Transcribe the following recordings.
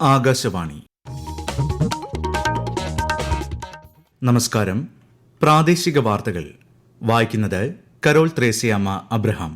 ആകാശവാണി. നമസ്കാരം. പ്രാദേശിക വാർത്തകൾ വായിക്കുന്നത് കരോൾ ത്രേസ്യാമ്മ അബ്രഹാം.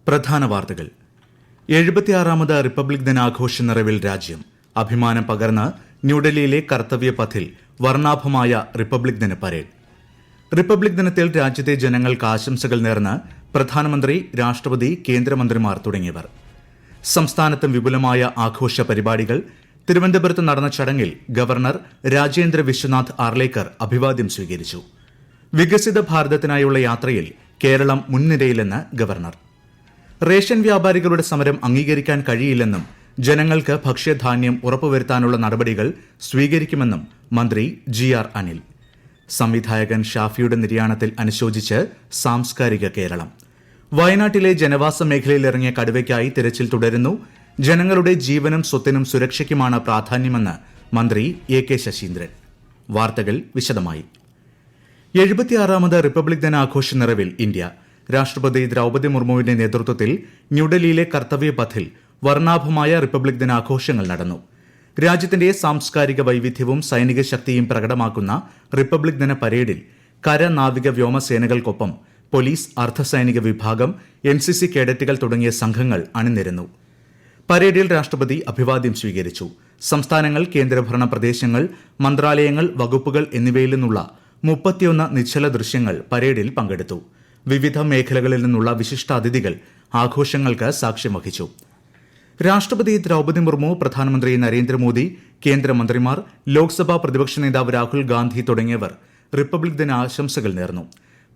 പ്രധാന വാർത്തകൾ. 76ാമത് റിപ്പബ്ലിക് ദിനാഘോഷ നിറവിൽ രാജ്യം. അഭിമാനം പകർന്ന് ന്യൂഡൽഹിയിലെ കർത്തവ്യ പഥിൽ വർണ്ണാഭമായ റിപ്പബ്ലിക് ദിന പരേഡ്. റിപ്പബ്ലിക് ദിനത്തിൽ രാജ്യത്തെ ജനങ്ങൾക്ക് ആശംസകൾ നേർന്ന് പ്രധാനമന്ത്രി, രാഷ്ട്രപതി, കേന്ദ്രമന്ത്രിമാർ തുടങ്ങിയവർ. സംസ്ഥാനത്തും വിപുലമായ ആഘോഷ പരിപാടികൾ. തിരുവനന്തപുരത്ത് നടന്ന ചടങ്ങിൽ ഗവർണർ രാജേന്ദ്ര വിശ്വനാഥ് ആർലേക്കർ അഭിവാദ്യം സ്വീകരിച്ചു. വികസിത ഭാരതത്തിനായുള്ള യാത്രയിൽ കേരളം മുൻനിരയിലെന്ന് ഗവർണർ. റേഷൻ വ്യാപാരികളുടെ സമരം അംഗീകരിക്കാൻ കഴിയില്ലെന്നും ജനങ്ങൾക്ക് ഭക്ഷ്യധാന്യം ഉറപ്പുവരുത്താനുള്ള നടപടികൾ സ്വീകരിക്കുമെന്നും മന്ത്രി GR അനിൽ. സംവിധായകൻ ഷാഫിയുടെ നിര്യാണത്തിൽ അനുശോചിച്ച് സാംസ്കാരിക കേരളം. വയനാട്ടിലെ ജനവാസ മേഖലയിലിറങ്ങിയ കടുവയ്ക്കായി തിരച്ചിൽ തുടരുന്നു. ജനങ്ങളുടെ ജീവനും സ്വത്തിനും സുരക്ഷയ്ക്കുമാണ് പ്രാധാന്യമെന്ന് മന്ത്രി AK ശശീന്ദ്രൻ. വാർത്തകൾ വിശദമായി. 76ാമത് റിപ്പബ്ലിക് ദിനാഘോഷ നിറവിൽ ഇന്ത്യ. രാഷ്ട്രപതി ദ്രൌപദി മുർമുവിന്റെ നേതൃത്വത്തിൽ ന്യൂഡൽഹിയിലെ കർത്തവ്യ പഥിൽ വർണ്ണാഭമായ റിപ്പബ്ലിക് ദിനാഘോഷങ്ങൾ നടന്നു. രാജ്യത്തിന്റെ സാംസ്കാരിക വൈവിധ്യവും സൈനിക ശക്തിയും പ്രകടമാക്കുന്ന റിപ്പബ്ലിക് ദിന പരേഡിൽ കര, നാവിക, വ്യോമസേനകൾക്കൊപ്പം പോലീസ്, അർദ്ധസൈനിക വിഭാഗം, NCC കേഡറ്റുകൾ തുടങ്ങിയ സംഘങ്ങൾ അണിനിരന്നു. പരേഡിൽ രാഷ്ട്രപതി അഭിവാദ്യം സ്വീകരിച്ചു. സംസ്ഥാനങ്ങൾ, കേന്ദ്രഭരണ പ്രദേശങ്ങൾ, മന്ത്രാലയങ്ങൾ, വകുപ്പുകൾ എന്നിവയിൽ നിന്നുള്ള 31 നിശ്ചല ദൃശ്യങ്ങൾ പരേഡിൽ പങ്കെടുത്തു. വിവിധ മേഖലകളിൽ നിന്നുള്ള വിശിഷ്ടാതിഥികൾ ആഘോഷങ്ങൾക്ക് സാക്ഷ്യം വഹിച്ചു. രാഷ്ട്രപതി ദ്രൌപദി മുർമു, പ്രധാനമന്ത്രി നരേന്ദ്രമോദി, കേന്ദ്രമന്ത്രിമാർ, ലോക്സഭാ പ്രതിപക്ഷ നേതാവ് രാഹുൽ ഗാന്ധി തുടങ്ങിയവർ റിപ്പബ്ലിക് ദിന ആശംസകൾ നേർന്നു.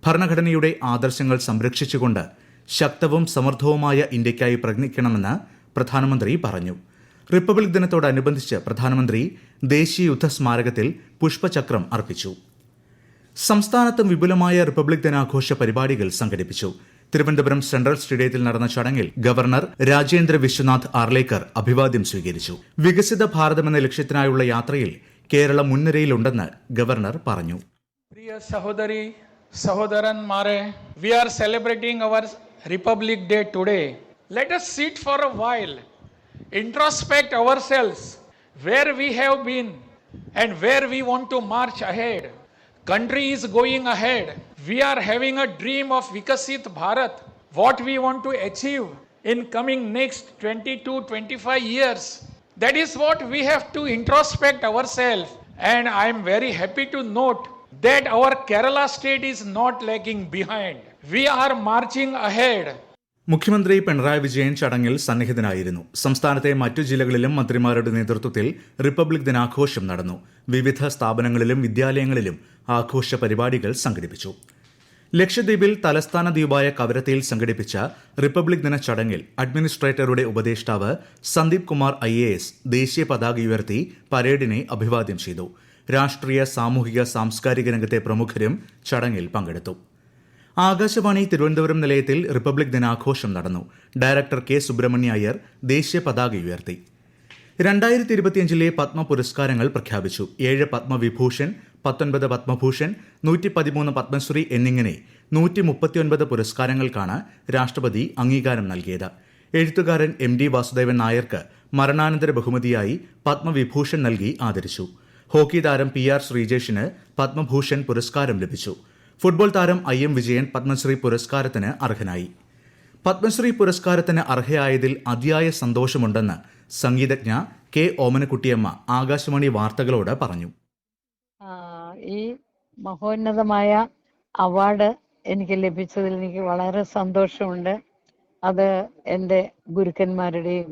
ഭരണഘടനയുടെ ആദർശങ്ങൾ സംരക്ഷിച്ചുകൊണ്ട് ശക്തവും സമൃദ്ധവുമായ ഇന്ത്യയ്ക്കായി പ്രയത്നിക്കണമെന്ന് പ്രധാനമന്ത്രി പറഞ്ഞു. റിപ്പബ്ലിക് ദിനത്തോടനുബന്ധിച്ച് പ്രധാനമന്ത്രി ദേശീയ യുദ്ധ സ്മാരകത്തിൽ പുഷ്പചക്രം അർപ്പിച്ചു. സംസ്ഥാനത്തും വിപുലമായ റിപ്പബ്ലിക് ദിനാഘോഷ പരിപാടികൾ സംഘടിപ്പിച്ചു. തിരുവനന്തപുരം സെൻട്രൽ സ്റ്റേഡിയത്തിൽ നടന്ന ചടങ്ങിൽ ഗവർണർ രാജേന്ദ്ര വിശ്വനാഥ് ആർലേക്കർ അഭിവാദ്യം സ്വീകരിച്ചു. വികസിത ഭാരതമെന്ന ലക്ഷ്യത്തിനായുള്ള യാത്രയിൽ കേരളം മുൻനിരയിലുണ്ടെന്ന് ഗവർണർ പറഞ്ഞു. പ്രിയ സഹോദരി സഹോദരന്മാരെ, we are celebrating our Republic Day today. Let us sit for a while, introspect ourselves, where we have been and where we want to march ahead. Country is going ahead. We are having a dream of Vikasit Bharat. What we want to achieve in coming next 20-25 years. That is what we have to introspect ourselves. And I am very happy to note that our Kerala state is not lagging behind. We are marching ahead. മുഖ്യമന്ത്രി പിണറായി വിജയൻ ചടങ്ങിൽ സന്നിഹിതനായിരുന്നു. സംസ്ഥാനത്തെ മറ്റു ജില്ലകളിലും മന്ത്രിമാരുടെ നേതൃത്വത്തിൽ republic ദിനാഘോഷം നടന്നു. വിവിധ സ്ഥാപനങ്ങളിലും വിദ്യാലയങ്ങളിലും ആഘോഷ പരിപാടികൾ സംഘടിപ്പിച്ചു. ലക്ഷദ്വീപിൽ തലസ്ഥാന ദ്വീപായ കവരത്തിയിൽ സംഘടിപ്പിച്ച റിപ്പബ്ലിക് ദിന ചടങ്ങിൽ അഡ്മിനിസ്ട്രേറ്ററുടെ ഉപദേഷ്ടാവ് സന്ദീപ് കുമാർ IAS ദേശീയ പതാക ഉയർത്തി പരേഡിനെ അഭിവാദ്യം ചെയ്തു. രാഷ്ട്രീയ, സാമൂഹിക, സാംസ്കാരിക രംഗത്തെ പ്രമുഖരും ചടങ്ങിൽ പങ്കെടുത്തു. ആകാശവാണി തിരുവനന്തപുരം നിലയത്തിൽ റിപ്പബ്ലിക് ദിനാഘോഷം നടന്നു. Director K. സുബ്രഹ്മണ്യ അയ്യർ ദേശീയ പതാക ഉയർത്തി. 2025 പത്മ പുരസ്കാരങ്ങൾ പ്രഖ്യാപിച്ചു. 7 പത്മവിഭൂഷൺ, 19 പത്മഭൂഷൺ, 113 പത്മശ്രീ എന്നിങ്ങനെ 139 പുരസ്കാരങ്ങൾക്കാണ് രാഷ്ട്രപതി അംഗീകാരം നൽകിയത്. എഴുത്തുകാരൻ MD വാസുദേവൻ നായർക്ക് മരണാനന്തര ബഹുമതിയായി പത്മവിഭൂഷൺ നൽകി ആദരിച്ചു. ഹോക്കി താരം PR ശ്രീജേഷിന് പത്മഭൂഷൺ പുരസ്കാരം ലഭിച്ചു. ഫുട്ബോൾ താരം IM വിജയൻ പത്മശ്രീ പുരസ്കാരത്തിന് അർഹനായി. പത്മശ്രീ പുരസ്കാരത്തിന് അർഹയായതിൽ അതിയായ സന്തോഷമുണ്ടെന്ന് സംഗീതജ്ഞ K. ഓമനക്കുട്ടിയമ്മ ആകാശവാണി വാർത്തകളോട് പറഞ്ഞു. ഈ മഹോന്നതമായ അവാർഡ് എനിക്ക് ലഭിച്ചതിൽ എനിക്ക് വളരെ സന്തോഷമുണ്ട്. അത് എൻ്റെ ഗുരുക്കന്മാരുടെയും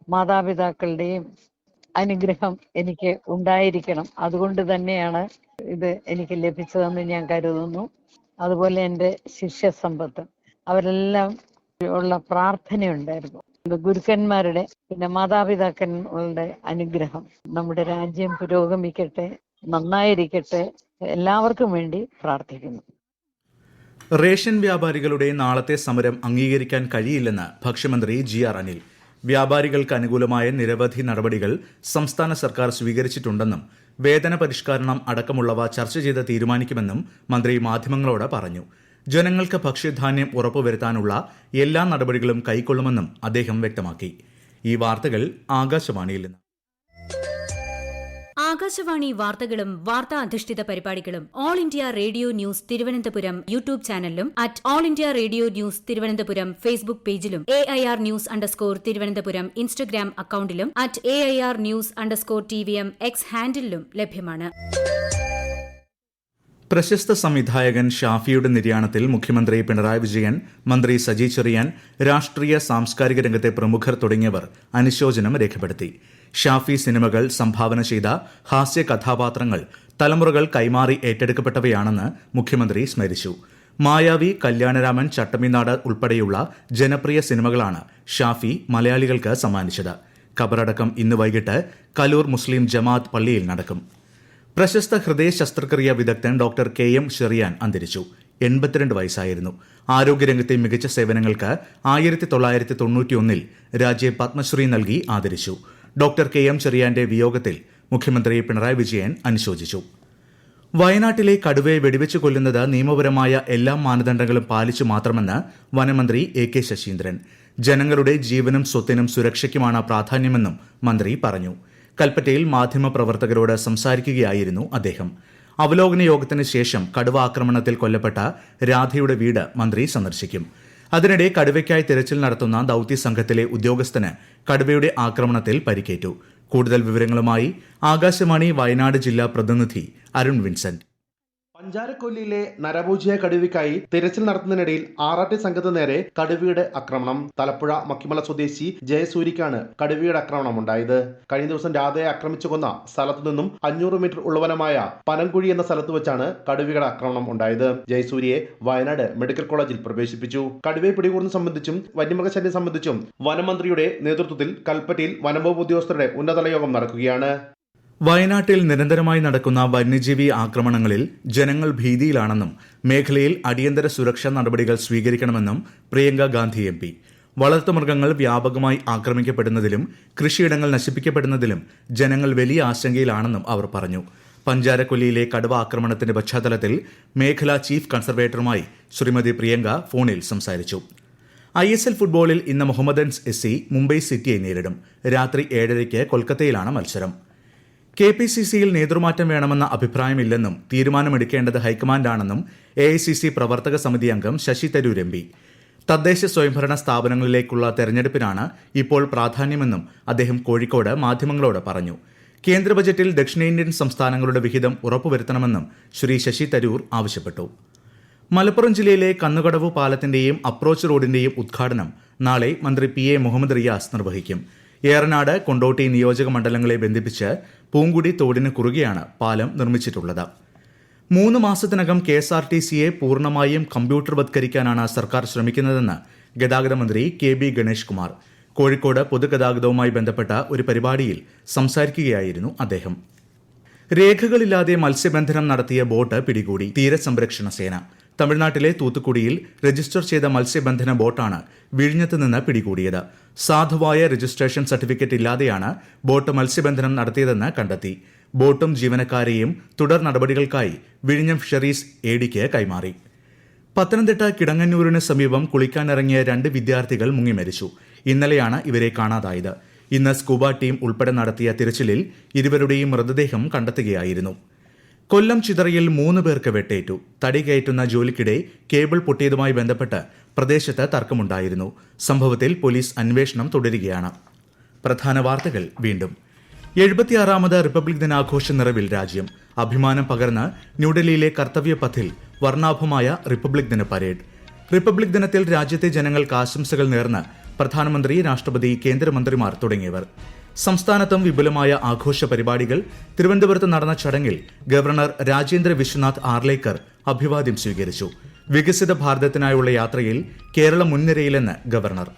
മാതാപിതാക്കളുടെയും അനുഗ്രഹം എനിക്ക് ഉണ്ടായിരിക്കണം. അതുകൊണ്ട് തന്നെയാണ് ഇത് എനിക്ക് ലഭിച്ചതെന്ന് ഞാൻ കരുതുന്നു. അതുപോലെ എൻ്റെ ശിഷ്യസമ്പത്ത്, അവരെല്ലാം ഉള്ള പ്രാർത്ഥനയുണ്ടായിരുന്നു. ഗുരുക്കന്മാരുടെ പിന്നെ മാതാപിതാക്കളുടെ അനുഗ്രഹം. നമ്മുടെ രാജ്യം പുരോഗമിക്കട്ടെ, നന്നായിരിക്കട്ടെ. എല്ലാവർക്കും വേണ്ടി പ്രാർത്ഥിക്കുന്നു. റേഷൻ വ്യാപാരികളുടെ നാളത്തെ സമരം അംഗീകരിക്കാൻ കഴിയില്ലെന്ന് ഭക്ഷ്യമന്ത്രി GR അനിൽ. വ്യാപാരികൾക്ക് അനുകൂലമായ നിരവധി നടപടികൾ സംസ്ഥാന സർക്കാർ സ്വീകരിച്ചിട്ടുണ്ടെന്നും വേതന പരിഷ്കരണം അടക്കമുള്ളവ ചർച്ച ചെയ്ത് തീരുമാനിക്കുമെന്നും മന്ത്രി മാധ്യമങ്ങളോട് പറഞ്ഞു. ജനങ്ങൾക്ക് ഭക്ഷ്യധാന്യം ഉറപ്പുവരുത്താനുള്ള എല്ലാ നടപടികളും കൈക്കൊള്ളുമെന്നും അദ്ദേഹം വ്യക്തമാക്കി. ഈ വാർത്തകൾ ആകാശവാണിയിൽ നിന്ന്. ആകാശവാണി വാർത്തകളും വാർത്താ അധിഷ്ഠിത പരിപാടികളും all India radio news Thiruvananthapuram YouTube ചാനലിലും @all India radio news Thiruvananthapuram Facebook പേജിലും AIR _ തിരുവനന്തപുരം ഇൻസ്റ്റഗ്രാം അക്കൌണ്ടിലും @AIR News _TVM X ഹാൻഡിലും ലഭ്യമാണ്. പ്രശസ്ത സംവിധായകൻ ഷാഫിയുടെ നിര്യാണത്തിൽ മുഖ്യമന്ത്രി പിണറായി വിജയൻ, മന്ത്രി സജി ചെറിയാൻ, രാഷ്ട്രീയ സാംസ്കാരിക രംഗത്തെ പ്രമുഖർ തുടങ്ങിയവർ അനുശോചനം രേഖപ്പെടുത്തി. ഷാഫി സിനിമകൾ സംഭാവന ചെയ്ത ഹാസ്യ കഥാപാത്രങ്ങൾ തലമുറകൾ കൈമാറി ഏറ്റെടുക്കപ്പെട്ടവയാണെന്ന് മുഖ്യമന്ത്രി സ്മരിച്ചു. മായാവി, കല്യാണരാമൻ, ചട്ടമ്പിനാട് ഉൾപ്പെടെയുള്ള ജനപ്രിയ സിനിമകളാണ് ഷാഫി മലയാളികൾക്ക് സമ്മാനിച്ചത്. ഖബറടക്കം ഇന്ന് വൈകിട്ട് കലൂർ മുസ്ലിം ജമാഅത്ത് പള്ളിയിൽ നടക്കും. പ്രശസ്ത ഹൃദയ ശസ്ത്രക്രിയ വിദഗ്ധൻ ഡോക്ടർ KM ചെറിയാൻ അന്തരിച്ചു. 82 വയസ്സായിരുന്നു. ആരോഗ്യരംഗത്തെ മികച്ച സേവനങ്ങൾക്ക് 1991 രാജ്യ പത്മശ്രീ നൽകി ആദരിച്ചു. ഡോക്ടർ KM ചെറിയാന്റെ വിയോഗത്തിൽ മുഖ്യമന്ത്രി പിണറായി വിജയൻ അനുശോചിച്ചു. വയനാട്ടിലെ കടുവയെ വെടിവെച്ച് കൊല്ലുന്നത് നിയമപരമായ എല്ലാ മാനദണ്ഡങ്ങളും പാലിച്ചു മാത്രമെന്ന് വനമന്ത്രി AK ശശീന്ദ്രൻ. ജനങ്ങളുടെ ജീവനും സ്വത്തിനും സുരക്ഷയ്ക്കുമാണ് പ്രാധാന്യമെന്നും മന്ത്രി പറഞ്ഞു. കൽപ്പറ്റയിൽ മാധ്യമപ്രവർത്തകരോട് സംസാരിക്കുകയായിരുന്നു അദ്ദേഹം. അവലോകന യോഗത്തിന് ശേഷം കടുവ ആക്രമണത്തിൽ കൊല്ലപ്പെട്ട രാധയുടെ വീട് മന്ത്രി സന്ദർശിക്കും. അതിനിടെ കടുവയ്ക്കായി തിരച്ചിൽ നടത്തുന്ന ദൌത്യ സംഘത്തിലെ ഉദ്യോഗസ്ഥന് കടുവയുടെ ആക്രമണത്തിൽ പരിക്കേറ്റു. കൂടുതൽ വിവരങ്ങളുമായി ആകാശവാണി വയനാട് ജില്ലാ പ്രതിനിധി അരുൺ വിൻസെന്റ്. പഞ്ചാരക്കൊല്ലിയിലെ നരഭോജിയായ കടുവയ്ക്കായി തിരച്ചിൽ നടത്തുന്നതിനിടയിൽ ആറാട്ടി സംഘത്തിന് നേരെ കടുവയുടെ ആക്രമണം. തലപ്പുഴ മക്കിമല സ്വദേശി ജയസൂരിക്കാണ് കടുവയുടെ ആക്രമണം ഉണ്ടായത്. കഴിഞ്ഞ ദിവസം രാധയെ ആക്രമിച്ചു കൊന്ന സ്ഥലത്തു നിന്നും 500 മീറ്റർ ഉള്ളവനമായ പനംകുഴി എന്ന സ്ഥലത്ത് വെച്ചാണ് കടുവയുടെ ആക്രമണം ഉണ്ടായത്. ജയസൂരിയെ വയനാട് മെഡിക്കൽ കോളേജിൽ പ്രവേശിപ്പിച്ചു. കടുവയെ പിടികൂടുന്നത് സംബന്ധിച്ചും വന്യമൃഗശല്യം സംബന്ധിച്ചും വനമന്ത്രിയുടെ നേതൃത്വത്തിൽ കൽപ്പറ്റയിൽ വനംവകുപ്പ് ഉദ്യോഗസ്ഥരുടെ ഉന്നതതല യോഗം നടക്കുകയാണ്. വയനാട്ടിൽ നിരന്തരമായി നടക്കുന്ന വന്യജീവി ആക്രമണങ്ങളിൽ ജനങ്ങൾ ഭീതിയിലാണെന്നും മേഖലയിൽ അടിയന്തര സുരക്ഷാ നടപടികൾ സ്വീകരിക്കണമെന്നും പ്രിയങ്ക ഗാന്ധി MP. വളർത്തുമൃഗങ്ങൾ വ്യാപകമായി ആക്രമിക്കപ്പെടുന്നതിലും കൃഷിയിടങ്ങൾ നശിപ്പിക്കപ്പെടുന്നതിലും ജനങ്ങൾ വലിയ ആശങ്കയിലാണെന്നും അവർ പറഞ്ഞു. പഞ്ചാരക്കൊല്ലിയിലെ കടുവ ആക്രമണത്തിന്റെ പശ്ചാത്തലത്തിൽ മേഖലാ ചീഫ് കൺസർവേറ്ററുമായി ശ്രീമതി പ്രിയങ്ക ഫോണിൽ സംസാരിച്ചു. ISL ഫുട്ബോളിൽ ഇന്ന് മുഹമ്മദൻസ് SC മുംബൈ സിറ്റിയെ നേരിടും. രാത്രി 7:30 കൊൽക്കത്തയിലാണ് മത്സരം. KPCCയിൽ നേതൃമാറ്റം വേണമെന്ന അഭിപ്രായമില്ലെന്നും തീരുമാനമെടുക്കേണ്ടത് ഹൈക്കമാൻഡാണെന്നും AICC പ്രവർത്തക സമിതി അംഗം ശശി തരൂർ MP. തദ്ദേശ സ്വയംഭരണ സ്ഥാപനങ്ങളിലേക്കുള്ള തെരഞ്ഞെടുപ്പിനാണ് ഇപ്പോൾ പ്രാധാന്യമെന്നും അദ്ദേഹം കോഴിക്കോട് മാധ്യമങ്ങളോട് പറഞ്ഞു. കേന്ദ്ര ബജറ്റിൽ ദക്ഷിണേന്ത്യൻ സംസ്ഥാനങ്ങളുടെ വിഹിതം ഉറപ്പുവരുത്തണമെന്നും ശ്രീ ശശി തരൂർ ആവശ്യപ്പെട്ടു. മലപ്പുറം ജില്ലയിലെ കന്നുകടവ് പാലത്തിന്റെയും അപ്രോച്ച് റോഡിന്റെയും ഉദ്ഘാടനം നാളെ മന്ത്രി PA മുഹമ്മദ് റിയാസ് നിർവഹിക്കും. ഏറനാട്, കൊണ്ടോട്ടി നിയോജക മണ്ഡലങ്ങളെ ബന്ധിപ്പിച്ച് പൂങ്കുടി തോടിന് കുറുകെയാണ് പാലം നിർമ്മിച്ചിട്ടുള്ളത്. 3 മാസത്തിനകം KSRTCയെ പൂർണ്ണമായും കമ്പ്യൂട്ടർവത്കരിക്കാനാണ് സർക്കാർ ശ്രമിക്കുന്നതെന്ന് ഗതാഗത മന്ത്രി KB ഗണേഷ് കുമാർ. കോഴിക്കോട് പൊതുഗതാഗതവുമായി ബന്ധപ്പെട്ട ഒരു പരിപാടിയിൽ സംസാരിക്കുകയായിരുന്നു അദ്ദേഹം. രേഖകളില്ലാതെ മത്സ്യബന്ധനം നടത്തിയ ബോട്ട് പിടികൂടി തീരസംരക്ഷണ സേന. തമിഴ്നാട്ടിലെ തൂത്തുക്കുടിയിൽ രജിസ്റ്റർ ചെയ്ത മത്സ്യബന്ധന ബോട്ടാണ് വിഴിഞ്ഞത്ത് നിന്ന് പിടികൂടിയത്. സാധുവായ രജിസ്ട്രേഷൻ സർട്ടിഫിക്കറ്റ് ഇല്ലാതെയാണ് ബോട്ട് മത്സ്യബന്ധനം നടത്തിയതെന്ന് കണ്ടെത്തി. ബോട്ടും ജീവനക്കാരെയും തുടർ നടപടികൾക്കായി വിഴിഞ്ഞം ഫിഷറീസ് ADക്ക് കൈമാറി. പത്തനംതിട്ട കിടങ്ങന്നൂരിന് സമീപം കുളിക്കാനിറങ്ങിയ 2 വിദ്യാർത്ഥികൾ മുങ്ങി മരിച്ചു. ഇന്നലെയാണ് ഇവരെ കാണാതായത്. ഇന്ന് സ്കൂബ ടീം ഉൾപ്പെടെ നടത്തിയ തിരച്ചിലിൽ ഇരുവരുടെയും മൃതദേഹം കണ്ടെത്തുകയായിരുന്നു. കൊല്ലം ചിതറയിൽ 3 പേർക്ക് വെട്ടേറ്റു. തടി കയറ്റുന്ന ജോലിക്കിടെ കേബിൾ പൊട്ടിയതുമായി ബന്ധപ്പെട്ട് പ്രദേശത്ത് തർക്കമുണ്ടായിരുന്നു. സംഭവത്തിൽ പോലീസ് അന്വേഷണം തുടരുകയാണ്. പ്രധാന വാർത്തകൾ വീണ്ടും. 76ാമത് റിപ്പബ്ലിക് ദിനാഘോഷ നിറവിൽ രാജ്യം. അഭിമാനം പകർന്ന് ന്യൂഡൽഹിയിലെ കർത്തവ്യ പഥിൽ വർണ്ണാഭമായ റിപ്പബ്ലിക് ദിന പരേഡ്. റിപ്പബ്ലിക് ദിനത്തിൽ രാജ്യത്തെ ജനങ്ങൾക്ക് ആശംസകൾ നേർന്ന് പ്രധാനമന്ത്രി, രാഷ്ട്രപതി, കേന്ദ്രമന്ത്രിമാർ തുടങ്ങിയവർ. സംസ്ഥാനത്തും വിപുലമായ ആഘോഷ പരിപാടികൾ. തിരുവനന്തപുരത്ത് നടന്ന ചടങ്ങിൽ ഗവർണർ രാജേന്ദ്ര വിശ്വനാഥ് ആർലേക്കർ അഭിവാദ്യം സ്വീകരിച്ചു. വികസിത ഭാരതത്തിനായുള്ള യാത്രയിൽ കേരളം മുൻനിരയിലെന്ന് ഗവർണർ.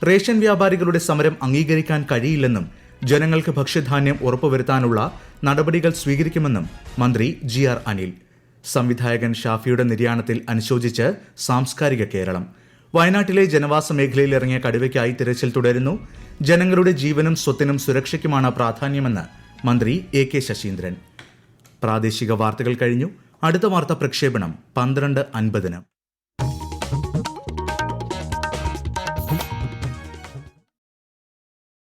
റേഷൻ വ്യാപാരികളുടെ സമരം അംഗീകരിക്കാൻ കഴിയില്ലെന്നും ജനങ്ങൾക്ക് ഭക്ഷ്യധാന്യം ഉറപ്പുവരുത്താനുള്ള നടപടികൾ സ്വീകരിക്കുമെന്നും മന്ത്രി GR അനിൽ. സംവിധായകൻ ഷാഫിയുടെ നിര്യാണത്തിൽ അനുശോചിച്ച് സാംസ്കാരിക കേരളം. വയനാട്ടിലെ ജനവാസ മേഖലയിൽ ഇറങ്ങിയ കടുവയ്ക്കായി തിരച്ചിൽ തുടരുന്നു. ജനങ്ങളുടെ ജീവനും സ്വത്തിനും സുരക്ഷയ്ക്കുമാണ് പ്രാധാന്യമെന്ന് മന്ത്രി AK ശശീന്ദ്രൻ. പ്രാദേശിക വാർത്തകൾ കഴിഞ്ഞു. അടുത്ത വാർത്താ പ്രക്ഷേപണം 12:50.